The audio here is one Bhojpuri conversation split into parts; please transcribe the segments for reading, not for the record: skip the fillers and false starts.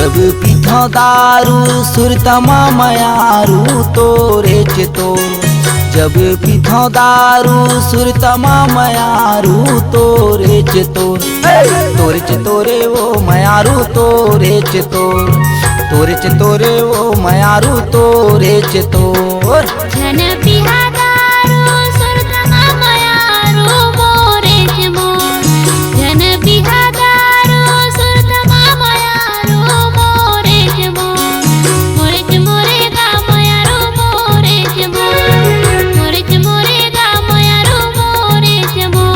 जब पीठो दारू सुरतमा मयारू तोरे चितो। जब पीठो दारू सुरतमा मयारू तोरे चितोर। तोरे चितोरे वो मयारू तोरे चितोर। तोरे चितोरे वो मयारू तोरे चितोर। जन पिहा दारू सुरतमा मयारू मोरे चिमोर। जन पिहा दारू सुरतमा मयारू मोरे चिमोर। मोरे चिमोरे गा मयारू मोरे चिमोर। मोरे चिमोरे गा मयारू मोरे चिमोर।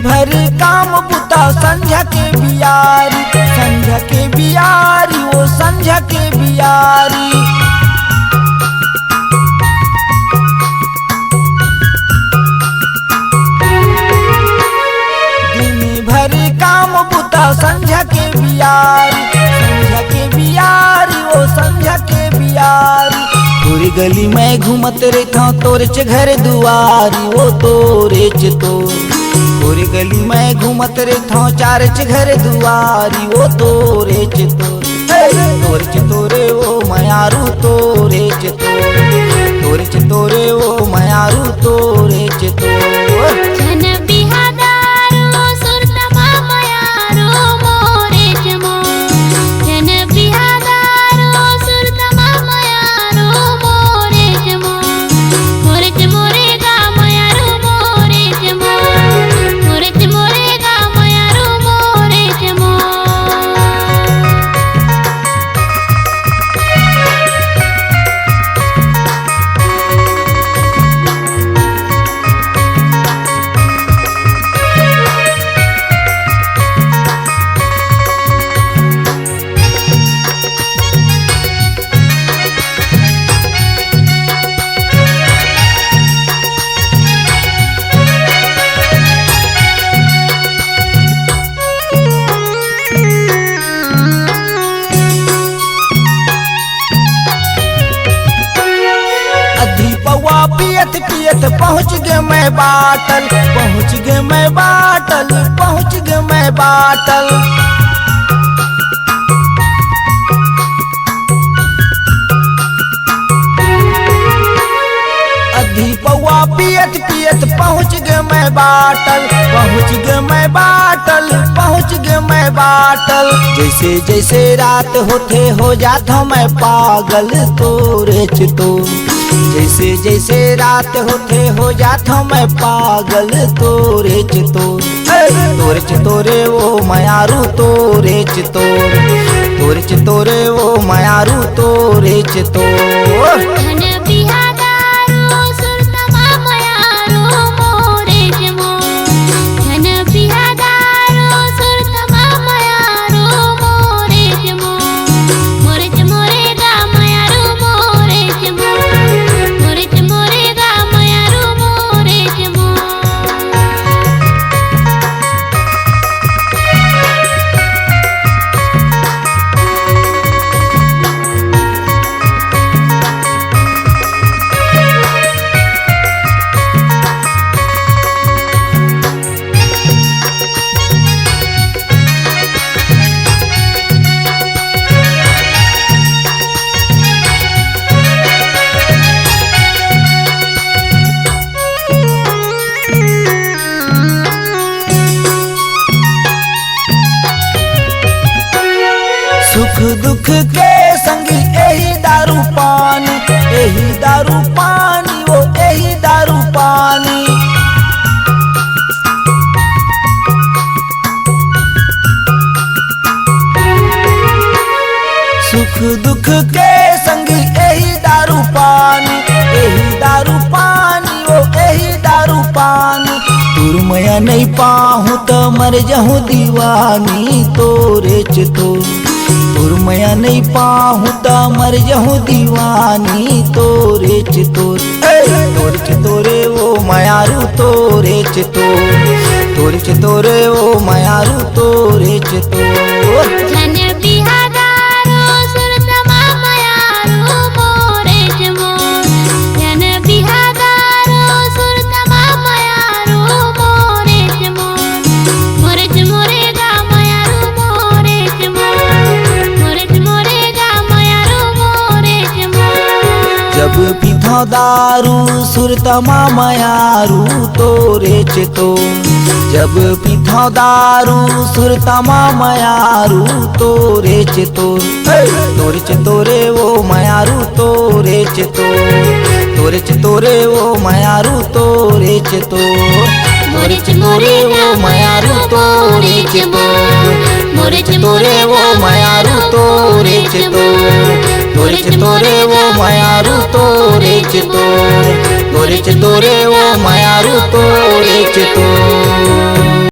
भर काम बुता संझा के बियारी। संझा के बियारी वो संझा के बियारी। दिन भर काम बुता संझा के बियारी। संझा के बियारी वो संझा के बियारी। पूरी गली में घूमत रहता तोरे च घर दुआरी वो तोरे च तोर। पूरी गली में घूमत रहता चार च घर दुआरी वो तोरे च तोर। तोरे च तोरे वो मयारू तोरे च तोर। तोरे च तोरे वो मयारू तोरे च तोर। जन पिहा दारू सुरतमा मयारू मोरे चिमोर। जन पिहा दारू सुरतमा मयारू मोरे चिमोर। मोरे चिमोरे गा मयारू मोरे चिमोर। मोरे चिमोरे गा मयारू मोरे चिमोर। पियत पियत पहुँच गए मैं बाटल। पहुँच गए मैं बाटल। पहुँच गए मैं बाटल। अधी पौआ पियत पियत पहुँच गए मैं बाटल। पहुँच गए मैं बाटल। पहुँच गए मैं बाटल। जैसे जैसे रात होते हो जाता मैं पागल तोरे च तोर। जैसे जैसे रात होते हो जाता मैं पागल तोरे च तोर। तोरे च तोरे वो मयारू तोरे च तोर। तोरे च तोरे वो मयारू तोरे च तोर। जन पिहा दारू सुरतमा मयारू मोरे चिमोर। जन पिहा दारू सुरतमा मयारू मोरे चिमोर। मोरे चिमोरे गा मयारू मोरे चिमोर। मोरे चिमोरे गा मयारू मोरे चिमोर। सुख दुख के संगी यही दारू पानी। यही दारू पानी वो यही दारू पानी। सुख दुख के संगी यही दारू पानी। यही दारू पानी वो यही दारू पानी। तू मैं नहीं पाहूँ तो मर जाऊँ दीवानी तोरे च तोर मैं नहीं पाहूँ तो मर जाऊँ दीवानी तोरे च तोरे वो मायारू तोरे च तोरे वो मायारू तोरे च धन बिहादारो सुरतमा मयारू मोरे जमो धन बिहादारो सुरतमा मयारू मोरे जमो मोरे गा मयारू मोरे जमो मोरे गा मयारू मोरे जमो जब पीथा दारू सुरतमा मयारू तोरे च जब पीथा दारू सुरतमा मयारू तोरे च तोरे वो मयारू तोरे च तोरे वो मयारू तोरे च मोरे वो मयारू तोरे च तोरे वो मयारू तोरे च तोरे वो मयारू तोरे च तोरे वो मयारू तोरे च